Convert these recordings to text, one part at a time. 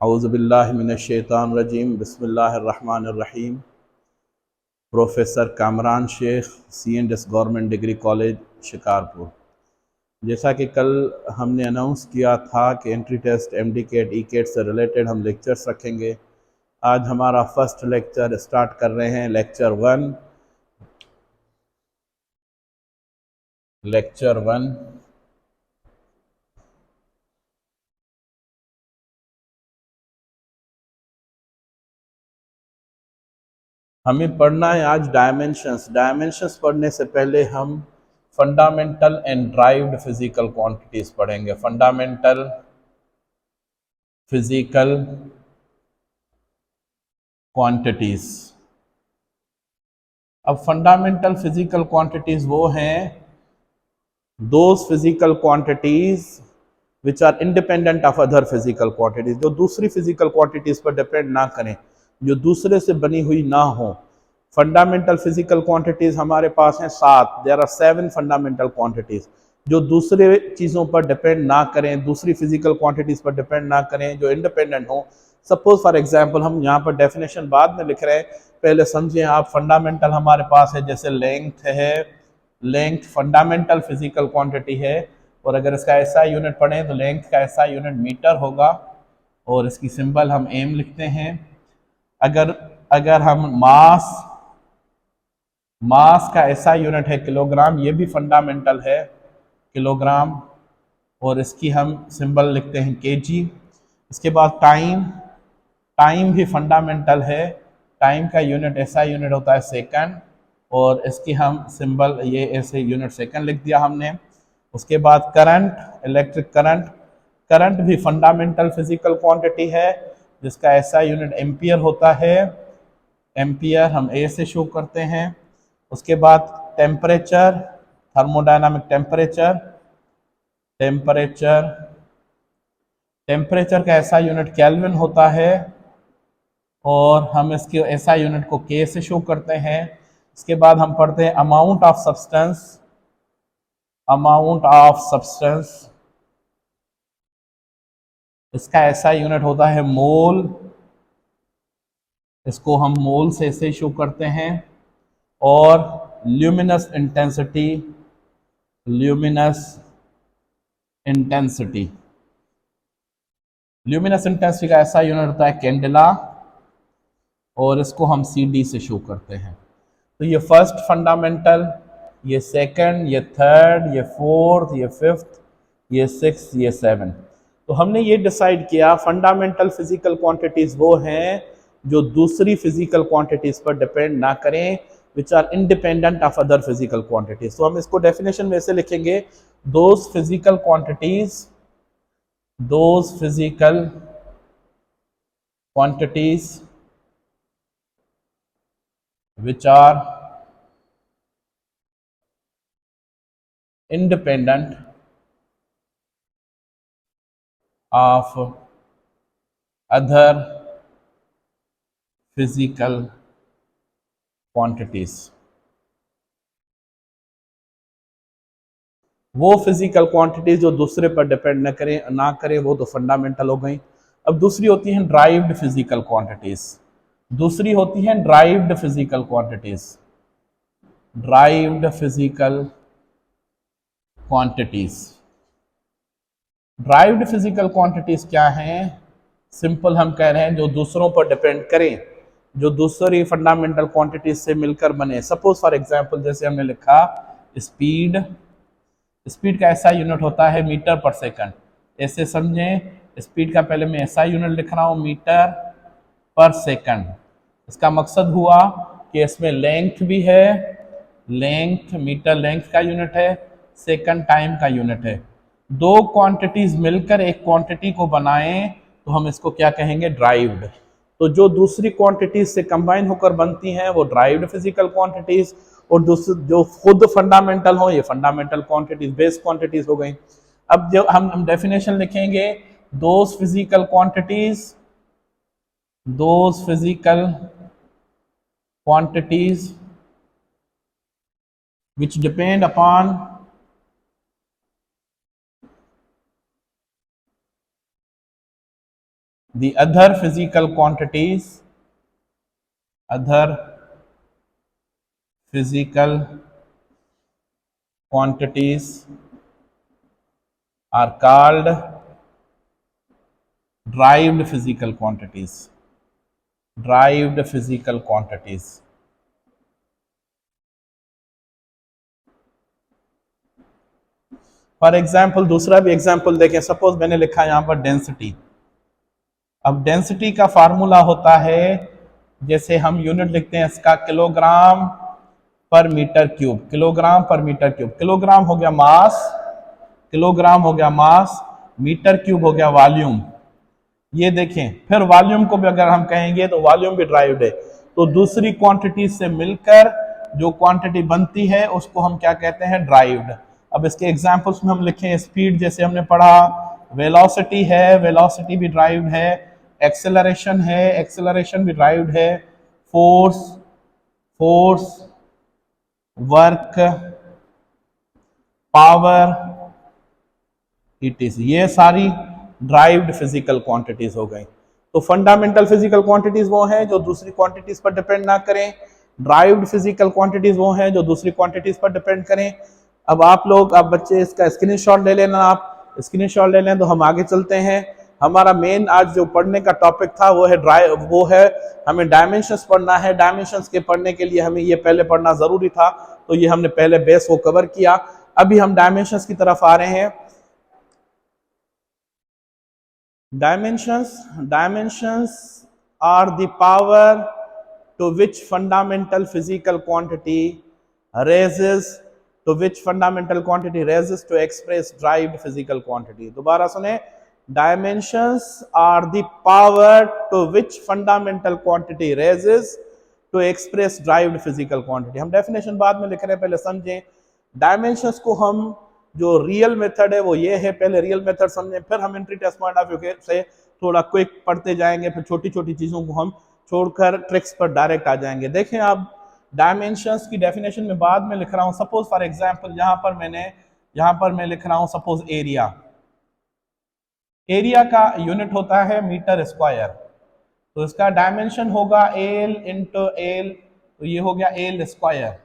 औज़ुबिल्लाहिमिनश्शैतानिर्रजीम बिस्मिल्लाहिर्रहमानिर्रहीम। Professor Kamran Sheikh, CNS government degree college Shikarpur. जैसा कि कल हमने अनाउंस किया था कि entry test, MD CAT, E CAT से रिलेटेड हम लेक्चर्स रखेंगे। आज हमारा फर्स्ट लेक्चर स्टार्ट कर रहे हैं। Lecture one. हमें पढ़ना है आज डायमेंशंस। डायमेंशंस पढ़ने से पहले हम fundamental and derived physical quantities पढ़ेंगे। Fundamental physical quantities. अब फंडामेंटल फिजिकल क्वांटिटीज वो हैं those physical quantities which are independent of other physical quantities, जो दूसरी फिजिकल क्वांटिटीज पर डिपेंड ना करें, जो दूसरे से बनी हुई ना हो। फंडामेंटल फिजिकल क्वांटिटीज हमारे पास हैं 7। देयर आर 7 फंडामेंटल क्वांटिटीज जो दूसरे चीज़ों पर डिपेंड ना करें, दूसरी फिजिकल क्वांटिटीज पर डिपेंड ना करें, जो इंडिपेंडेंट हो। सपोज फॉर एग्जांपल, हम यहाँ पर डेफिनेशन बाद में लिख रहे हैं, पहले समझिए आप। फंडामेंटल हमारे पास है, जैसे लेंथ है, लेंथ फंडामेंटल फिजिकल क्वांटिटी है। और अगर इसका SI यूनिट पढ़ें तो लेंथ का SI यूनिट मीटर होगा और इसकी सिंबल हम एम लिखते हैं। अगर अगर हम मास का SI यूनिट है किलोग्राम, ये भी फंडामेंटल है, किलोग्राम, और इसकी हम सिंबल लिखते हैं kg। इसके बाद टाइम भी फंडामेंटल है। टाइम का यूनिट SI यूनिट होता है सेकंड, और इसकी हम सिंबल ये ऐसे यूनिट सेकंड लिख दिया हमने। उसके बाद करंट, इलेक्ट्रिक करंट। करंट भी फंडामेंटल फिजिकल क्वांटिटी है, जिसका SI यूनिट एम्पियर होता है। एम्पियर हम A से शो करते हैं। उसके बाद टेम्परेचर, थर्मोडायनामिक टेम्परेचर। टेम्परेचर का SI यूनिट केल्विन होता है, और हम इसके SI यूनिट को K से शो करते हैं। इसके बाद हम पढ़ते हैं अमाउंट ऑफ सब्सटेंस। इसका SI यूनिट होता है मोल, इसको हम मोल से ऐसे शो करते हैं। और ल्यूमिनस इंटेंसिटी का SI यूनिट होता है कैंडेला, और इसको हम CD से शो करते हैं। तो ये फर्स्ट फंडामेंटल, ये सेकंड, ये थर्ड, ये फोर्थ, ये फिफ्थ, ये सिक्स, ये सेवन। तो हमने ये डिसाइड किया फंडामेंटल फिजिकल क्वांटिटीज वो हैं जो दूसरी फिजिकल क्वांटिटीज पर डिपेंड ना करें, which are independent of other physical quantities. तो हम इसको डेफिनेशन में से लिखेंगे, those physical quantities which are independent of other physical quantities। वो फिजिकल क्वांटिटीज जो दूसरे पर डिपेंड ना करें वो तो फंडामेंटल हो गई। अब दूसरी होती हैं derived physical quantities. Derived physical quantities क्या हैं? सिंपल हम कह रहे हैं जो दूसरों पर डिपेंड करें, जो दूसरी फंडामेंटल क्वांटिटीज से मिलकर बने। सपोज फॉर एग्जांपल, जैसे हमने लिखा स्पीड का SI यूनिट होता है मीटर पर सेकंड। ऐसे समझें, स्पीड का पहले मैं SI यूनिट लिख रहा हूं मीटर पर सेकंड। इसका मकसद हुआ कि इसमें लेंथ भी है, मीटर लेंथ का यूनिट है, सेकंड टाइम का यूनिट है। दो क्वांटिटीज मिलकर एक क्वांटिटी को बनाएं तो हम इसको क्या कहेंगे? ड्राइव्ड। तो जो दूसरी क्वांटिटीज से कंबाइन होकर बनती हैं वो ड्राइव्ड फिजिकल क्वांटिटीज, और जो खुद फंडामेंटल हो ये फंडामेंटल क्वांटिटीज, बेस क्वांटिटीज हो गई। अब जब हम डेफिनेशन लिखेंगे, those physical quantities which depend upon the other physical quantities, other physical quantities are called derived physical quantities. Derived physical quantities. For example दूसरा भी एग्जाम्पल देखें, सपोज मैंने लिखा यहां पर डेंसिटी। अब डेंसिटी का फार्मूला होता है, जैसे हम यूनिट लिखते हैं इसका किलोग्राम पर मीटर क्यूब, किलोग्राम पर मीटर क्यूब। किलोग्राम हो गया मास, किलोग्राम हो गया मास, मीटर क्यूब हो गया वॉल्यूम। ये देखें, फिर वॉल्यूम को भी अगर हम कहेंगे तो वॉल्यूम भी ड्राइव्ड है। तो दूसरी क्वांटिटी से मिलकर जो क्वांटिटी बनती है उसको हम क्या कहते हैं, ड्राइव्ड। अब इसके एग्जांपल्स में हम लिखें, स्पीड जैसे हमने पढ़ा, वेलोसिटी है, वेलोसिटी भी ड्राइव्ड है, एक्सेलरेशन है, एक्सेलरेशन भी ड्राइव्ड है, force, force, work, power, etc., ये सारी ड्राइव्ड फिजिकल क्वांटिटीज हो गई। तो फंडामेंटल फिजिकल क्वांटिटीज वो हैं जो दूसरी क्वांटिटीज पर डिपेंड ना करें, ड्राइव्ड फिजिकल क्वांटिटीज वो हैं जो दूसरी क्वांटिटीज पर डिपेंड करें। अब आप लोग, आप बच्चे इसका स्क्रीनशॉट ले लेना, आप स्क्रीनशॉट ले लें तो हम आगे चलते हैं। हमारा मेन आज जो पढ़ने का टॉपिक था वो है हमें डायमेंशंस पढ़ना है। डायमेंशंस के पढ़ने के लिए हमें ये पहले पढ़ना जरूरी था, तो ये हमने पहले बेस को कवर किया। अभी हम डायमेंशंस की तरफ आ रहे हैं। Dimensions are the power to which fundamental physical quantity raises to express derived physical quantity. दोबारा सुने, dimensions are the power to which fundamental quantity raises to express derived physical quantity. हम डेफिनेशन बाद में लिख रहे हैं, पहले समझें। डायमेंशंस को हम जो रियल मेथड है वो ये है, पहले रियल मेथड समझें, फिर हम entry test point of view से थोड़ा क्विक पढ़ते जाएंगे, फिर छोटी छोटी चीजों को हम छोड़कर ट्रिक्स पर डायरेक्ट आ जाएंगे। देखें आप, डायमेंशंस की डेफिनेशन में बाद में लिख रहा हूं। सपोज फॉर एग्जांपल यहां पर मैं लिख रहा हूं, सपोज एरिया। एरिया का यूनिट होता है मीटर स्क्वायर, तो इसका डायमेंशन होगा एल इंटू एल, तो ये हो गया एल स्क्वायर,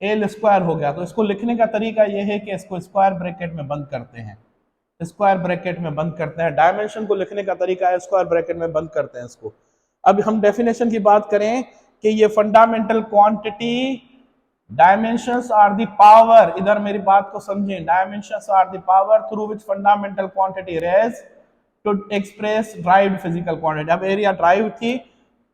एल स्क्वायर हो गया। तो इसको लिखने का तरीका यह है कि इसको स्क्वायर ब्रैकेट में बंद करते हैं, स्क्वायर ब्रैकेट में बंद करते हैं। डायमेंशन को लिखने का तरीका है स्क्वायर ब्रैकेट में बंद करते हैं इसको। अब हम डेफिनेशन की बात करें कि ये fundamental quantity, dimensions are the power, इधर मेरी बात को समझें, dimensions are the power through which fundamental quantity raise to express derived physical quantity. अब एरिया ड्राइव थी,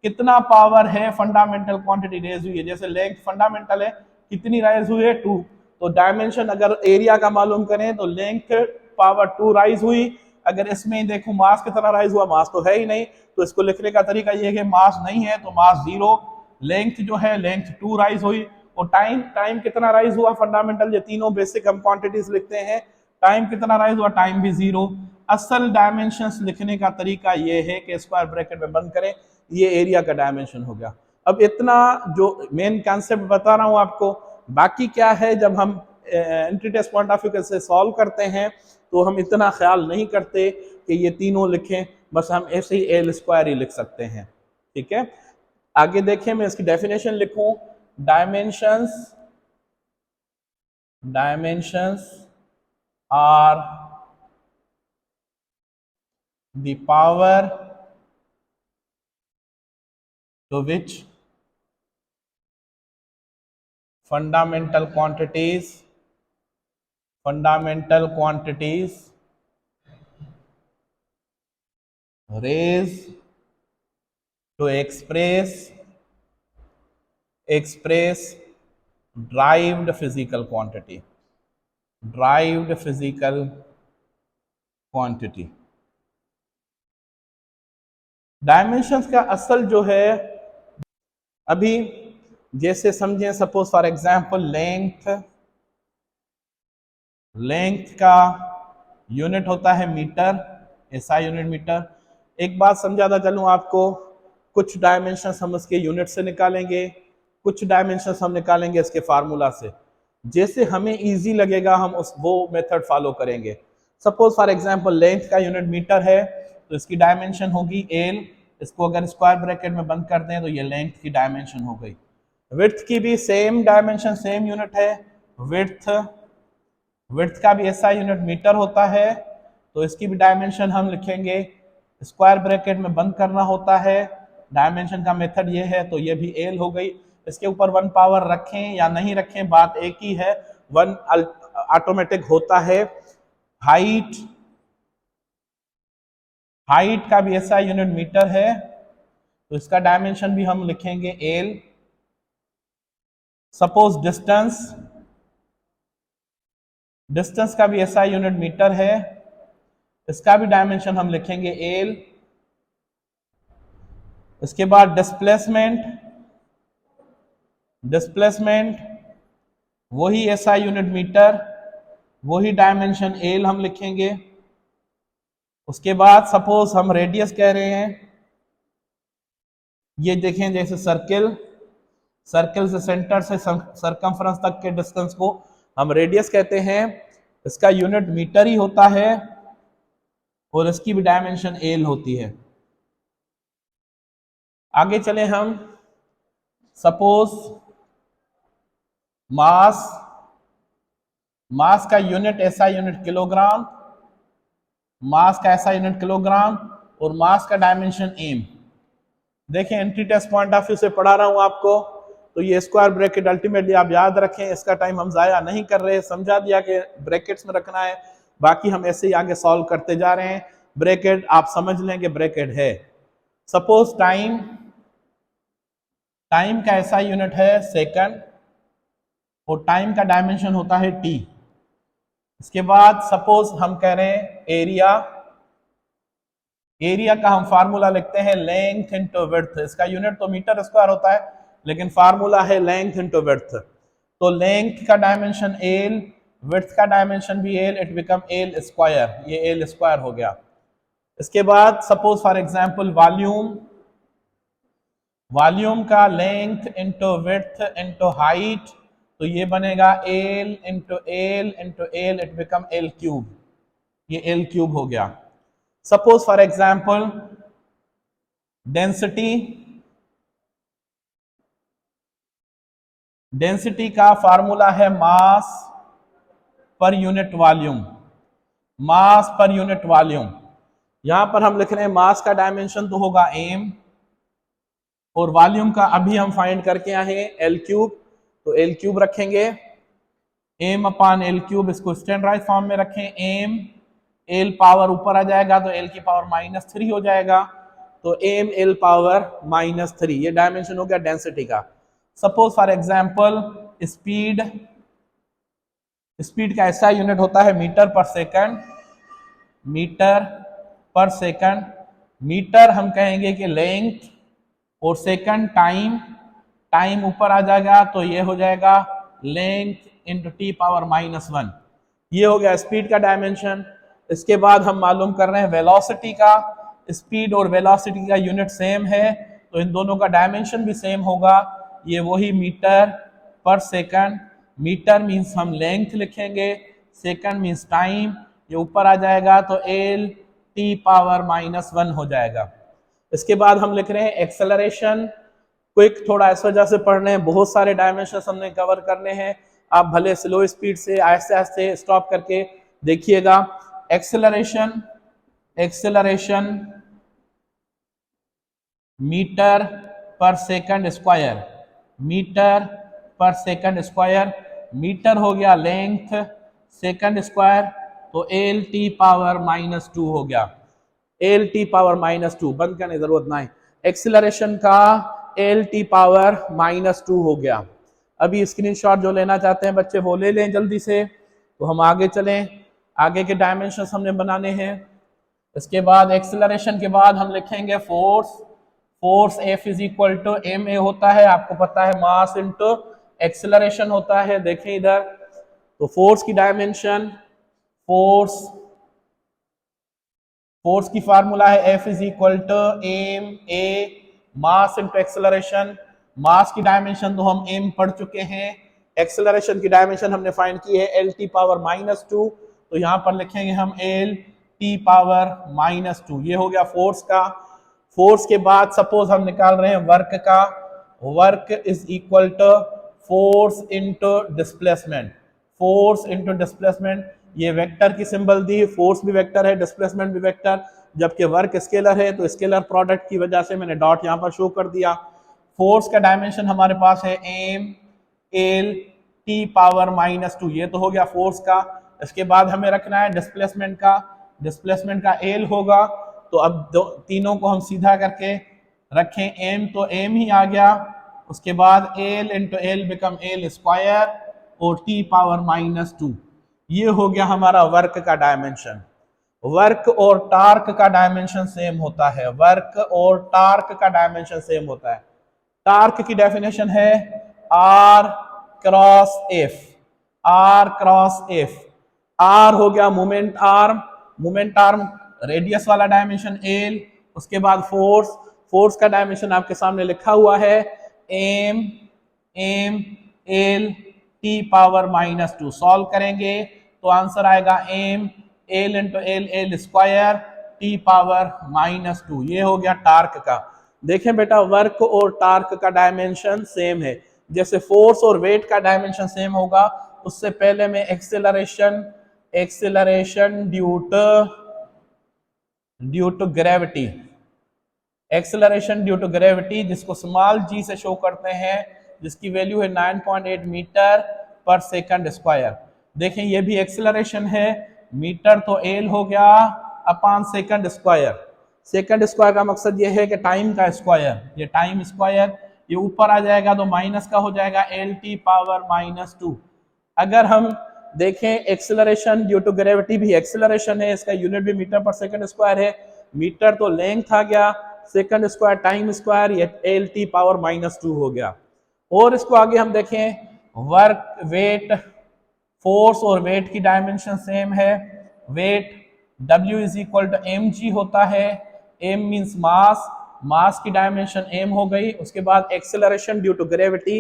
कितना पावर है फंडामेंटल क्वांटिटी रेज हुई है। जैसे लेंथ फंडामेंटल है, कितनी राइज हुई है, 2। तो डायमेंशन अगर एरिया का मालूम करें तो लेंथ पावर 2 राइज हुई। अगर इसमें देखो मास कितना राइज हुआ, मास तो है ही नहीं, तो इसको लिखने का तरीका ये है कि मास नहीं है तो मास 0, लेंथ जो है लेंथ 2 राइज हुई। और टाइम कितना राइज हुआ फंडामेंटल, ये तीनों बेसिक हम क्वांटिटीज लिखते हैं, टाइम कितना राइज हुआ, टाइम भी 0। असल डायमेंशंस लिखने का तरीका ये है कि स्क्वायर ब्रैकेट में बंद करें, ये एरिया का डायमेंशन हो गया। अब इतना जो मेन कॉन्सेप्ट बता रहा हूं आपको, बाकी क्या है, जब हम entry test point of view से सॉल्व करते हैं तो हम इतना ख्याल नहीं करते कि ये तीनों लिखें, बस हम ऐसे ही एल स्क्वायर ही लिख सकते हैं। ठीक है, आगे देखें, मैं इसकी डेफिनेशन लिखूं। Dimensions are the power to which fundamental quantities raise to express derived physical quantity, dimensions का असल जो है, अभी जैसे समझें, सपोज फॉर एग्जांपल लेंथ का यूनिट होता है मीटर, एसआई यूनिट मीटर। एक बात समझाता चलूं आपको, कुछ डायमेंशंस हम इसके यूनिट से निकालेंगे, कुछ डायमेंशंस हम निकालेंगे इसके फार्मूला से। जैसे हमें इजी लगेगा हम वो मेथड फॉलो करेंगे। सपोज फॉर एग्जांपल लेंथ का यूनिट मीटर है, तो इसकी डायमेंशन होगी एल। इसको अगर स्क्वायर ब्रैकेट में बंद कर दें तो ये लेंथ की डायमेंशन हो गई। विड्थ की भी सेम डायमेंशन, सेम यूनिट है। विड्थ का भी ऐसा यूनिट मीटर होता है, तो इसकी भी डायमेंशन हम लिखेंगे, स्क्वायर ब्रैकेट में बंद करना होता है। डायमेंशन का मेथड ये है, तो ये भी एल हो गई। इसके ऊपर 1 पावर रखें या नहीं रखें बात एक ही है, 1 ऑटोमेटिक होता है। हाइट का भी ऐसा यूनिट मीटर है, तो इसका डायमेंशन भी हम लिखेंगे एल। सपोज डिस्टेंस का भी ऐसा यूनिट मीटर है, इसका भी डायमेंशन हम लिखेंगे एल। इसके बाद डिस्प्लेसमेंट वही ऐसा यूनिट मीटर, वही डायमेंशन एल हम लिखेंगे। उसके बाद सपोज हम रेडियस कह रहे हैं, ये देखें जैसे सर्किल से सेंटर से सरकमफ्रेंस तक के डिस्टेंस को हम रेडियस कहते हैं। इसका यूनिट मीटर ही होता है और इसकी भी डायमेंशन एल होती है। आगे चले हम, सपोज मास का यूनिट ऐसा यूनिट किलोग्राम, मास का ऐसा यूनिट किलोग्राम और मास का डायमेंशन एम। देखें entry test point of view से पढ़ा रहा हूं आपको, तो ये स्क्वायर ब्रैकेट अल्टीमेटली आप याद रखें, इसका टाइम हम जाया नहीं कर रहे, समझा दिया कि ब्रैकेट्स में रखना है, बाकी हम ऐसे ही आगे सॉल्व करते जा रहे हैं। ब्रैकेट आप समझ लें कि ब्रैकेट है। सपोज टाइम का ऐसा यूनिट है सेकंड और टाइम का डायमेंशन होता है टी। इसके बाद सपोज हम कह रहे हैं एरिया का हम फार्मूला लिखते हैं लेंथ इंटू विड्थ। इसका यूनिट तो मीटर स्क्वायर होता है, लेकिन फार्मूला है लेंथ इंटू विड्थ। तो लेंथ का डायमेंशन एल, विड्थ का डायमेंशन भी L, it become L square, ये एल स्क्वायर हो गया। इसके बाद सपोज फॉर एग्जांपल वॉल्यूम का length into width into height, तो ये बनेगा L into L into L, it become L cube, ये एल क्यूब हो गया। सपोज फॉर एग्जांपल डेंसिटी का फार्मूला है मास पर यूनिट वॉल्यूम, मास पर यूनिट वॉल्यूम। यहां पर हम लिख रहे हैं मास का डायमेंशन तो होगा एम और वॉल्यूम का अभी हम फाइंड करके आए हैं एल क्यूब, तो एल क्यूब रखेंगे, एम अपान एल क्यूब, इसको स्टैंडर्डाइज फॉर्म में रखें। एम एल पावर ऊपर आ जाएगा तो एल की पावर -3 हो जाएगा, तो एम एल पावर -3, ये डायमेंशन हो गया डेंसिटी का। सपोज फॉर एग्जांपल स्पीड का ऐसा यूनिट होता है मीटर पर सेकंड। मीटर हम कहेंगे कि लेंथ और सेकंड टाइम ऊपर आ जाएगा, तो ये हो जाएगा लेंथ इंटू टी पावर -1, ये हो गया स्पीड का डायमेंशन। इसके बाद हम मालूम कर रहे हैं वेलोसिटी का, स्पीड और वेलोसिटी का यूनिट सेम है, तो इन दोनों का डायमेंशन भी सेम होगा, ये वही मीटर पर सेकंड। मीटर मीन्स हम लेंथ लिखेंगे, सेकंड मीन्स टाइम, ये ऊपर आ जाएगा तो एल टी पावर -1 हो जाएगा। इसके बाद हम लिख रहे हैं एक्सेलरेशन, क्विक थोड़ा इस वजह से पढ़ रहे हैं, बहुत सारे डायमेंशन हमने कवर करने हैं, आप भले स्लो स्पीड से आहिस्ते आहिस्ते स्टॉप करके देखिएगा। एक्सेलरेशन मीटर पर सेकंड स्क्वायर, मीटर हो गया लेंथ, सेकंड स्क्वायर तो एल टी पावर -2 हो गया, एल टी पावर -2, बंद करने की जरूरत ना है। एक्सेलरेशन का एल टी पावर -2 हो गया। अभी स्क्रीनशॉट जो लेना चाहते हैं बच्चे वो ले लें जल्दी से, तो हम आगे चलें, आगे के डायमेंशंस हमने बनाने हैं। इसके बाद एक्सेलरेशन के बाद हम लिखेंगे force F is equal to M A होता है, आपको पता है मास इंटू एक्सेलरेशन होता है। देखें इधर, तो फोर्स की डायमेंशन, फोर्स की फार्मूला है F is equal to M A mass into acceleration. Mass की डायमेंशन तो हम एम पढ़ चुके हैं, एक्सेलरेशन की डायमेंशन हमने फाइंड की है एल टी पावर -2, तो यहां पर लिखेंगे हम एल टी पावर -2। ये हो गया फोर्स का। फोर्स के बाद सपोज हम निकाल रहे हैं वर्क का। Work is equal to force into displacement. Force into displacement, ये वेक्टर की सिंबल दी, फोर्स भी वेक्टर है, डिस्प्लेसमेंट भी वेक्टर, जबकि वर्क स्केलर है तो स्केलर प्रोडक्ट की वजह से मैंने डॉट यहां पर शो कर दिया। फोर्स का डायमेंशन हमारे पास है एम एल टी पावर -2, ये तो हो गया फोर्स का। इसके बाद हमें रखना है डिस्प्लेसमेंट का। डिस्प्लेसमेंट का एल होगा, तो अब तीनों को हम सीधा करके रखें, एम तो एम ही आ गया, उसके बाद L into L become L square और टी पावर -2। ये हो गया हमारा वर्क का डायमेंशन। वर्क और टार्क का डायमेंशन सेम होता है। वर्क और टार्क का डायमेंशन सेम होता है। टार्क की डेफिनेशन है R cross F. R cross F. R हो गया moment arm. Moment arm radius वाला डायमेंशन एल। उसके बाद फोर्स। फोर्स का डायमेंशन आपके सामने लिखा हुआ है M M L T power -2। Solve करेंगे तो आंसर आएगा M L into L L square T power -2। ये हो गया टार्क का। देखें बेटा, वर्क और टार्क का डायमेंशन सेम है। जैसे फोर्स और वेट का डायमेंशन सेम होगा, उससे पहले में acceleration due to gravity, acceleration due to gravity जिसको स्मॉल जी से शो करते हैं, जिसकी वैल्यू है 9.8 मीटर पर सेकंड स्क्वायर। देखें ये भी एक्सेलरेशन है, मीटर तो एल हो गया upon second square. Second square का मकसद ये है कि टाइम का स्क्वायर, ये टाइम स्क्वायर, ये ऊपर आ जाएगा तो माइनस का हो जाएगा एल टी पावर -2। अगर हम देखें एक्सेलरेशन ड्यू टू ग्रेविटी भी एक्सेलरेशन है, इसका यूनिट भी मीटर पर सेकंड स्क्वायर है। मीटर तो लेंथ आ गया, सेकंड स्क्वायर टाइम स्क्वायर, ये एल टी पावर -2 हो गया। और इसको आगे हम देखें वर्क वेट, फोर्स और वेट की डायमेंशन सेम है। Weight W is equal to mg होता है। m मींस मास, मास की डायमेंशन m हो गई। उसके बाद acceleration due to gravity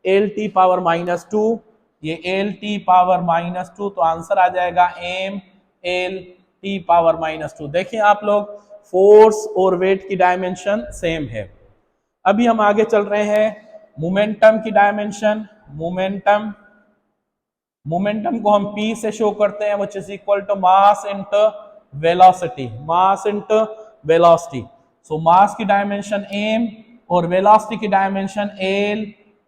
L T power -2, ये एल टी पावर -2, तो आंसर आ जाएगा m एल टी पावर -2। देखिए आप लोग, फोर्स और वेट की डायमेंशन सेम है। अभी हम आगे चल रहे हैं मोमेंटम की डायमेंशन। मोमेंटम को हम P से शो करते हैं, which is equal to mass into velocity. Mass into velocity. So mass की डायमेंशन m और वेलोसिटी की dimension l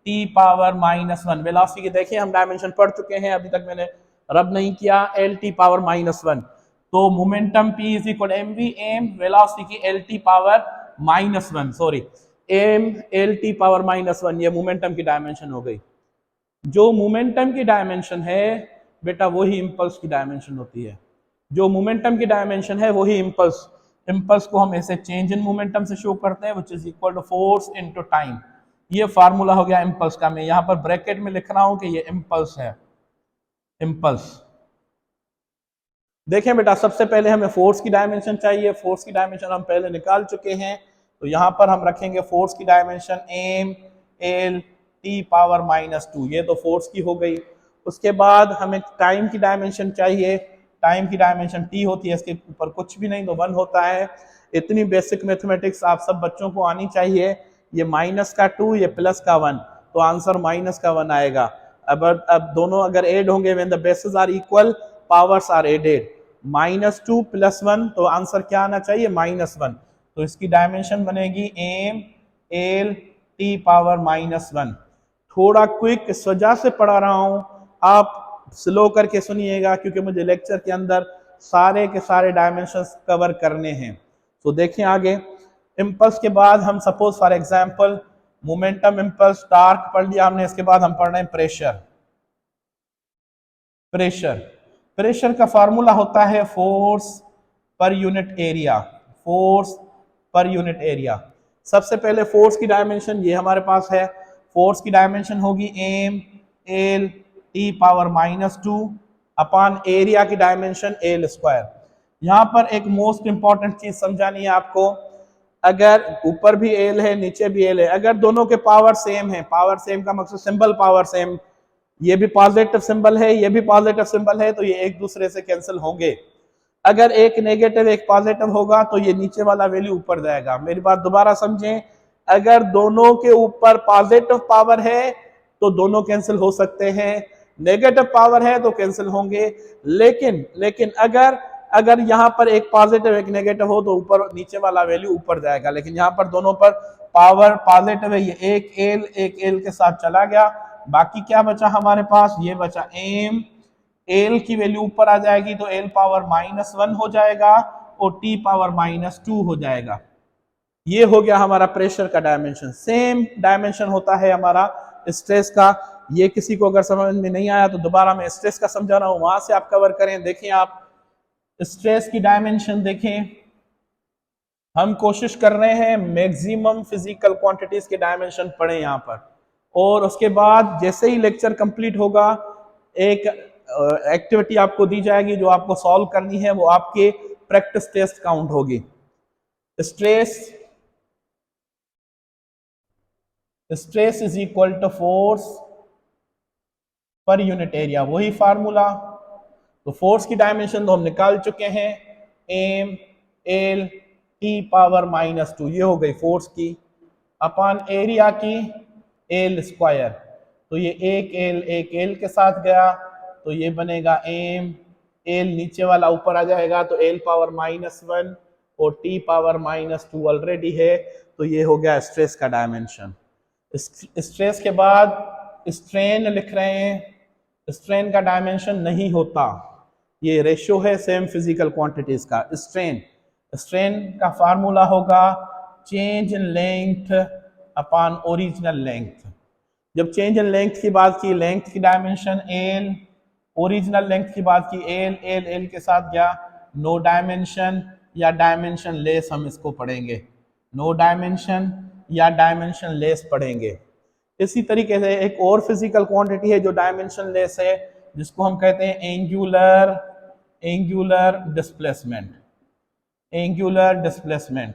T power -1। Velocity की देखिए हम डायमेंशन पढ़ चुके हैं, अभी तक मैंने रब नहीं किया, l टी पावर -1। तो momentum P is equal mv, m velocity की l T power -1, sorry m l T power -1, ये मोमेंटम की डायमेंशन हो गई। जो मोमेंटम की डायमेंशन है बेटा वही इंपल्स की डायमेंशन होती है। जो मोमेंटम की डायमेंशन है वही इंपल्स। इंपल्स को हम ऐसे चेंज इन मोमेंटम से शो करते हैं, which is equal to force into time. ये फार्मूला हो गया इंपल्स का। मैं यहां पर ब्रैकेट में लिख रहा हूं कि ये इंपल्स है, इंपल्स। देखें बेटा, सबसे पहले हमें फोर्स की डायमेंशन चाहिए। फोर्स की डायमेंशन हम पहले निकाल चुके हैं, तो यहां पर हम रखेंगे फोर्स की dimension M L T power -2, ये तो फोर्स की हो गई। उसके बाद हमें टाइम की डायमेंशन चाहिए। टाइम की डायमेंशन टी होती है, इसके ऊपर कुछ भी नहीं तो 1 होता है। इतनी बेसिक मैथमेटिक्स आप सब बच्चों को आनी चाहिए। ये -2, ये +1, तो आंसर -1 आएगा। अब दोनों अगर एड होंगे, when the bases are equal powers are added, -2 + 1, तो आंसर क्या आना चाहिए? -1। तो इसकी डायमेंशन बनेगी एम एल टी पावर -1। थोड़ा क्विक इस वजह से पढ़ा रहा हूं, आप स्लो करके सुनिएगा, क्योंकि मुझे लेक्चर के अंदर सारे के सारे डायमेंशंस कवर करने हैं। तो देखें आगे, इंपल्स के बाद हम suppose for example momentum impulse torque पढ़ लिया हमने, इसके बाद हम पढ़ रहे हैं प्रेशर। प्रेशर का फार्मूला होता है फोर्स पर यूनिट एरिया। फोर्स पर यूनिट एरिया। सबसे पहले फोर्स की डायमेंशन ये हमारे पास है। फोर्स की डायमेंशन होगी M L T power -2 upon area की डायमेंशन एल स्क्वायर। यहां पर एक मोस्ट इंपॉर्टेंट चीज समझानी है आपको। अगर ऊपर भी एल है नीचे भी एल है, अगर दोनों के पावर सेम है, पावर सेम का मकसद सिंबल पावर सेम, ये भी पॉजिटिव सिंबल है ये भी पॉजिटिव सिंबल है, तो ये एक दूसरे से कैंसिल होंगे। अगर एक नेगेटिव एक पॉजिटिव होगा तो ये नीचे वाला वैल्यू ऊपर जाएगा। मेरी बात दोबारा समझें, अगर दोनों के ऊपर पॉजिटिव पावर है तो दोनों कैंसिल हो सकते हैं, नेगेटिव पावर है तो कैंसिल होंगे। लेकिन लेकिन अगर अगर यहां पर एक पॉजिटिव एक नेगेटिव हो तो ऊपर नीचे वाला वैल्यू ऊपर जाएगा। लेकिन यहां पर दोनों पर पावर पॉजिटिव है, ये एक एल के साथ चला गया। बाकी क्या बचा हमारे पास, ये बचा एम, एल की वैल्यू ऊपर आ जाएगी तो एल पावर -1 हो जाएगा और टी पावर -2 हो जाएगा। ये हो गया हमारा प्रेशर का डायमेंशन। सेम डायमेंशन होता है हमारा स्ट्रेस का। ये किसी को अगर समझ में नहीं आया तो दोबारा मैं स्ट्रेस का समझा रहा हूं, वहां से आप कवर करें। देखें आप स्ट्रेस की डायमेंशन देखें, हम कोशिश कर रहे हैं मैक्सिमम फिजिकल क्वांटिटीज के डायमेंशन पढ़े यहाँ पर, और उसके बाद जैसे ही लेक्चर कंप्लीट होगा एक एक्टिविटी आपको दी जाएगी जो आपको सॉल्व करनी है, वो आपके प्रैक्टिस टेस्ट काउंट होगी। Stress is equal to force पर यूनिट एरिया, वही फार्मूला। तो फोर्स की डायमेंशन तो हम निकाल चुके हैं, एम एल टी पावर -2, ये हो गई फोर्स की, अपॉन एरिया की एल स्क्वायर। तो ये एक एल के साथ गया तो ये बनेगा एम, एल नीचे वाला ऊपर आ जाएगा तो एल पावर -1 और टी पावर -2 ऑलरेडी है। तो ये हो गया स्ट्रेस का डायमेंशन। स्ट्रेस के बाद स्ट्रेन लिख रहे हैं, स्ट्रेन का डायमेंशन नहीं होता, ये रेशियो है सेम फिजिकल क्वांटिटीज का। स्ट्रेन का फार्मूला होगा change in length upon original length. जब चेंज इन लेंथ की बात की, लेंथ की डायमेंशन एल, ओरिजिनल लेंथ की बात की एल के साथ गया, नो डायमेंशन या डायमेंशन लेस हम इसको पढ़ेंगे, नो डायमेंशन या डायमेंशन लेस पढ़ेंगे। इसी तरीके से एक और फिजिकल क्वांटिटी है जो डायमेंशन लेस है, जिसको हम कहते हैं एंगुलर डिस्प्लेसमेंट। एंगुलर डिस्प्लेसमेंट,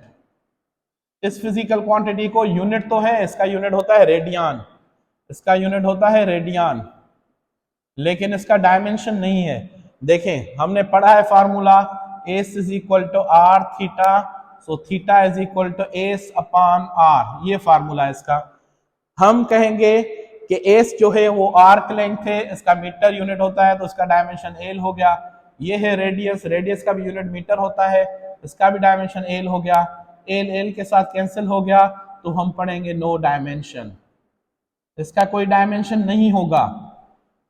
इस फिजिकल क्वांटिटी को यूनिट तो है, इसका यूनिट होता है रेडियन, इसका यूनिट होता है रेडियन, लेकिन इसका डायमेंशन नहीं है। देखें हमने पढ़ा है formula S is equal to R theta, so theta is equal to S upon R, ये फार्मूला है इसका। हम कहेंगे कि एस जो है वो आर्क लेंथ है, इसका मीटर यूनिट होता है तो इसका डायमेंशन एल हो गया। ये है रेडियस, रेडियस का भी यूनिट मीटर होता है, इसका भी डायमेंशन एल हो गया। एल के साथ कैंसिल हो गया तो हम पढ़ेंगे नो डायमेंशन, इसका कोई डायमेंशन नहीं होगा।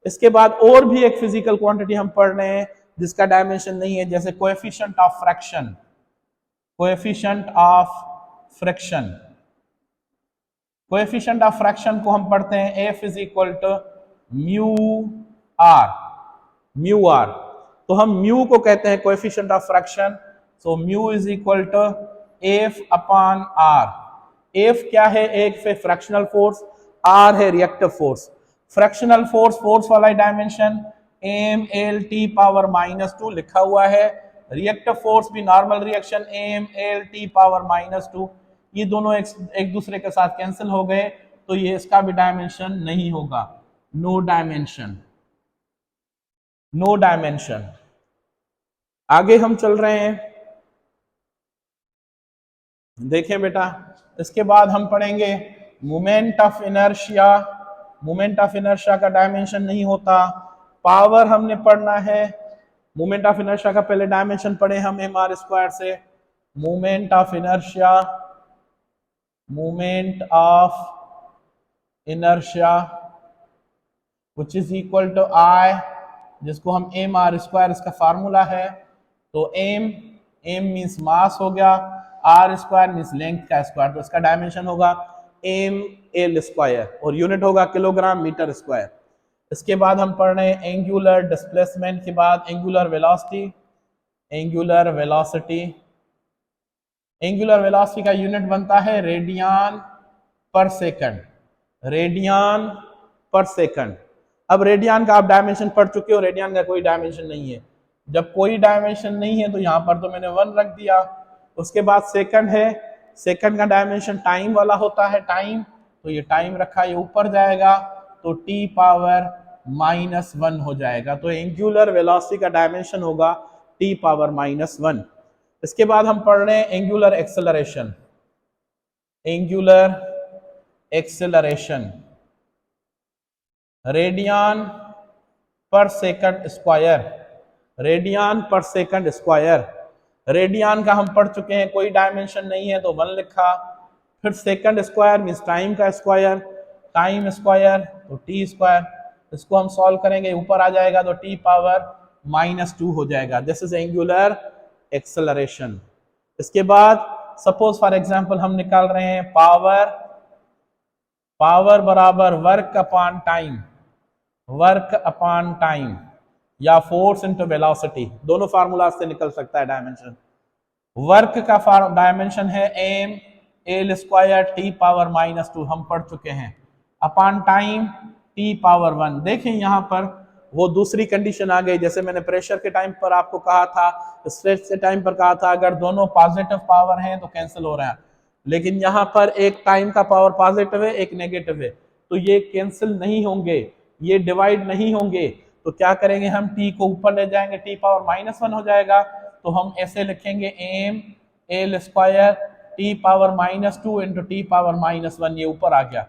इसके बाद और भी एक फिजिकल क्वांटिटी हम पढ़ रहे हैं जिसका डायमेंशन नहीं है, जैसे coefficient of friction. Coefficient of friction, coefficient of friction को हम पढ़ते हैं F is equal to mu R, mu R. तो हम म्यू को कहते हैं coefficient of friction, so mu is equal to F upon R. F क्या है, एक पे फ्रैक्शनल फोर्स, R है reactive force. Frictional force, force वाला dimension M L T power -2 लिखा हुआ है, रिएक्टिव फोर्स भी normal reaction M L T power -2, ये दोनों एक दूसरे के साथ कैंसिल हो गए तो ये इसका भी डायमेंशन नहीं होगा, नो डायमेंशन, नो डायमेंशन। आगे हम चल रहे हैं, देखें बेटा, इसके बाद हम पढ़ेंगे moment of inertia. Moment of inertia का डायमेंशन नहीं होता। पावर हमने पढ़ना है, मोमेंट ऑफ इनर्शिया का पहले डायमेंशन पढ़े हम mr² से। Moment of inertia, moment of inertia which is equal to I, जिसको हम mr², इसका फार्मूला है। तो m मीन्स मास हो गया, r² मीन्स लेंथ का स्क्वायर, तो इसका डायमेंशन होगा ml² और यूनिट होगा किलोग्राम मीटर स्क्वायर। इसके बाद हम पढ़ रहे हैं एंगुलर डिस्प्लेसमेंट के बाद angular velocity. Angular velocity, angular velocity का यूनिट बनता है रेडियन पर सेकंड, रेडियन पर सेकंड। अब रेडियन का आप डायमेंशन पढ़ चुके हो, रेडियन का कोई डायमेंशन नहीं है। जब कोई डायमेंशन नहीं है तो यहाँ पर तो मैंने 1 रख दिया। उसके बाद सेकंड है, सेकंड का डायमेंशन टाइम वाला होता है, टाइम, तो ये टाइम रखा, ये ऊपर जाएगा तो t पावर -1 हो जाएगा। तो एंगुलर वेलोसिटी का डायमेंशन होगा टी पावर -1। इसके बाद हम पढ़ रहे हैं angular acceleration. Angular acceleration radian पर सेकंड स्क्वायर। रेडियन पर सेकंड स्क्वायर। रेडियन का हम पढ़ चुके हैं, कोई डायमेंशन नहीं है तो 1 लिखा। फिर सेकंड स्क्वायर मीन्स टाइम का स्क्वायर, टाइम स्क्वायर तो टी स्क्वायर। इसको हम सॉल्व करेंगे, ऊपर आ जाएगा तो टी पावर -2 हो जाएगा। This is angular acceleration. इसके बाद सपोज फॉर एग्जांपल हम निकाल रहे हैं पावर बराबर work upon time, work upon time या फोर्स इनटू वेलोसिटी, दोनों फार्मूला से निकल सकता है डायमेंशन। वर्क का डायमेंशन है M L square T power -2, हम पढ़ चुके हैं, अपॉन टाइम टी पावर 1। देखें यहां पर वो दूसरी कंडीशन आ गई, जैसे मैंने प्रेशर के टाइम पर आपको कहा था, स्ट्रेस के टाइम पर कहा था, अगर दोनों पॉजिटिव पावर हैं तो कैंसिल हो रहा है। लेकिन यहां पर एक टाइम का पावर पॉजिटिव है, एक नेगेटिव है, तो ये कैंसिल नहीं होंगे, ये डिवाइड नहीं होंगे। तो क्या करेंगे हम, टी को ऊपर ले जाएंगे, टी पावर -1 हो जाएगा। तो हम ऐसे लिखेंगे M L square T power -2 into T power -1, ये ऊपर आ गया।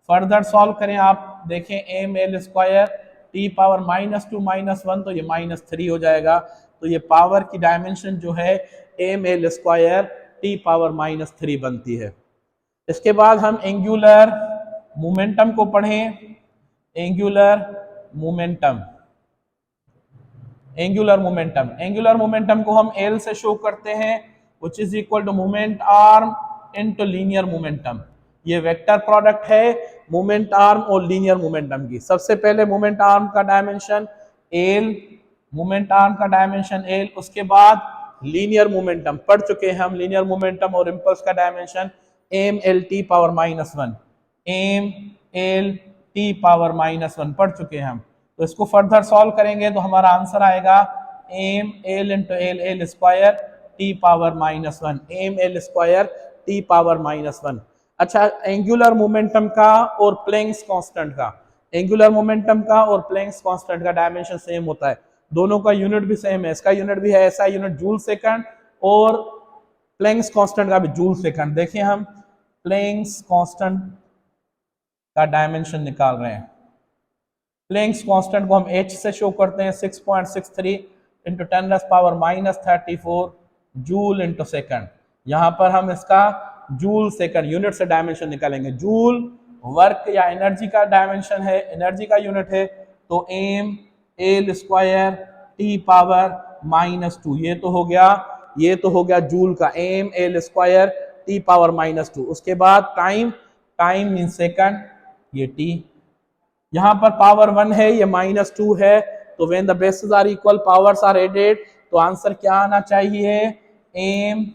फर्दर सॉल्व करें, आप देखें M L square T power -2 -1 तो ये -3 हो जाएगा। तो ये पावर की डायमेंशन जो है M L square T power -3 बनती है। इसके बाद हम एंगुलर मोमेंटम को पढ़ें। Angular momentum, angular momentum, angular momentum को हम एल से शो करते हैं, which is equal to moment arm into linear momentum. ये वेक्टर प्रोडक्ट है मोमेंट आर्म और लीनियर मोमेंटम की। सबसे पहले मोमेंट आर्म का डायमेंशन एल, मोमेंट आर्म का डायमेंशन एल, उसके बाद लीनियर मोमेंटम पढ़ चुके हैं हम, लीनियर मोमेंटम और इंपल्स का dimension M L T power -1, M L T power -1 पढ़ चुके हैं हम। तो इसको फर्दर सॉल्व करेंगे तो हमारा आंसर आएगा M L into L, L square T power -1, M L square T power -1। अच्छा, एंगुलर मोमेंटम का और प्लैंक्स कांस्टेंट का, एंगुलर मोमेंटम का और प्लैंक्स कांस्टेंट का डायमेंशन सेम होता है, दोनों का यूनिट भी सेम है। इसका यूनिट भी है ऐसा यूनिट जूल सेकंड, और प्लैंक्स कांस्टेंट का भी जूल सेकंड। देखिए हम प्लैंक्स कांस्टेंट का डायमेंशन निकाल रहे हैं। प्लैंक्स कांस्टेंट को हम h से शो करते हैं, 6.63 इंटू 10⁻34 जूल इंटू सेकंड। यहां पर हम इसका जूल सेकंड यूनिट से डायमेंशन निकालेंगे। जूल वर्क या एनर्जी का डायमेंशन है, एनर्जी का यूनिट है, तो M L square T power -2, ये तो हो गया, ये तो हो गया जूल का, M L square T power -2। उसके बाद टाइम, टाइम मीन सेकंड, ये टी, यहां पर पावर 1 है, ये -2 है, तो when the bases are equal powers are added, तो आंसर क्या आना चाहिए, एम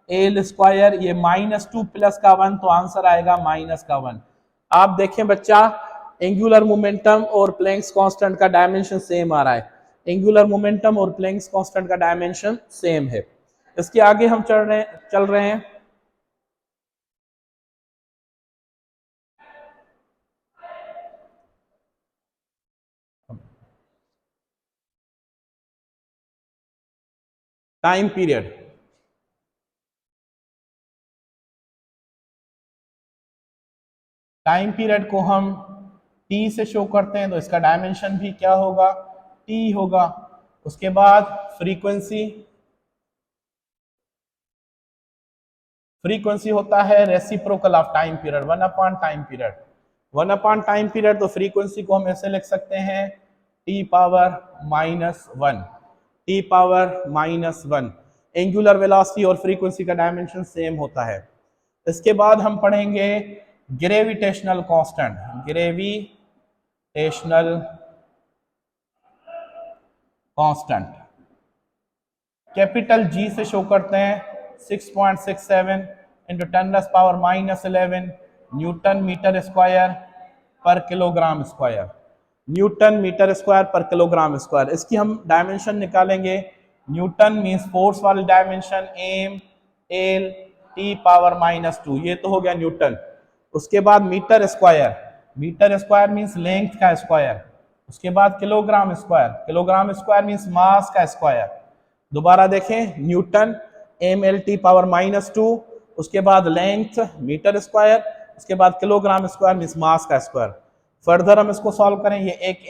एल स्क्वायर, ये -2 प्लस का 1, तो आंसर आएगा -1। आप देखें बच्चा, एंगुलर मोमेंटम और प्लैंक्स कांस्टेंट का डायमेंशन सेम आ रहा है, एंगुलर मोमेंटम और प्लैंक्स कांस्टेंट का डायमेंशन सेम है। इसके आगे हम चल रहे हैं। टाइम पीरियड, टाइम पीरियड को हम टी से शो करते हैं, तो इसका डायमेंशन भी क्या होगा, टी होगा। उसके बाद फ्रीक्वेंसी, फ्रीक्वेंसी होता है reciprocal of time period, 1 upon time period, 1 upon time period. तो फ्रीक्वेंसी को हम ऐसे लिख सकते हैं T power -1, T power -1। Angular velocity और फ्रीक्वेंसी का डायमेंशन सेम होता है। इसके बाद हम पढ़ेंगे gravitational constant, gravitational constant capital G से शो करते हैं, 6.67 इंटू 10⁻11 न्यूटन मीटर स्क्वायर पर kilogram square, newton metre square पर किलोग्राम स्क्वायर। इसकी हम डायमेंशन निकालेंगे। न्यूटन मीन्स फोर्स वाली dimension M L T power -2, ये तो हो गया न्यूटन। उसके बाद metre square, metre square means length का स्क्वायर। उसके बाद kilogram square, kilogram square means mass का स्क्वायर। दोबारा देखें, न्यूटन, mlt पावर -2, उसके बाद लेंथ मीटर स्क्वायर, उसके बाद किलोग्राम स्क्वायर मीन्स मास का स्क्वायर। फर्दर हम इसको सॉल्व करें, ये एक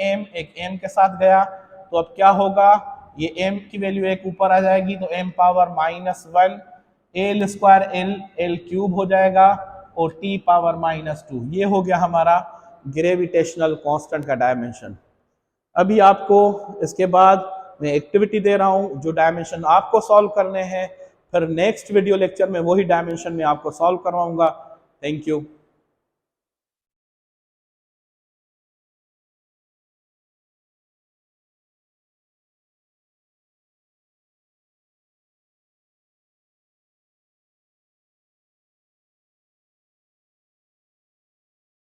m के साथ गया, तो अब क्या होगा, ये m की वैल्यू एक ऊपर आ जाएगी, तो m power -1, l square l cube हो जाएगा, और t पावर -2। ये हो गया हमारा ग्रेविटेशनल कांस्टेंट का डायमेंशन। अभी आपको इसके बाद मैं एक्टिविटी दे रहा हूं, जो डायमेंशन आपको सॉल्व करने हैं, फिर नेक्स्ट वीडियो लेक्चर में वही डायमेंशन में आपको सॉल्व करवाऊंगा। Thank you.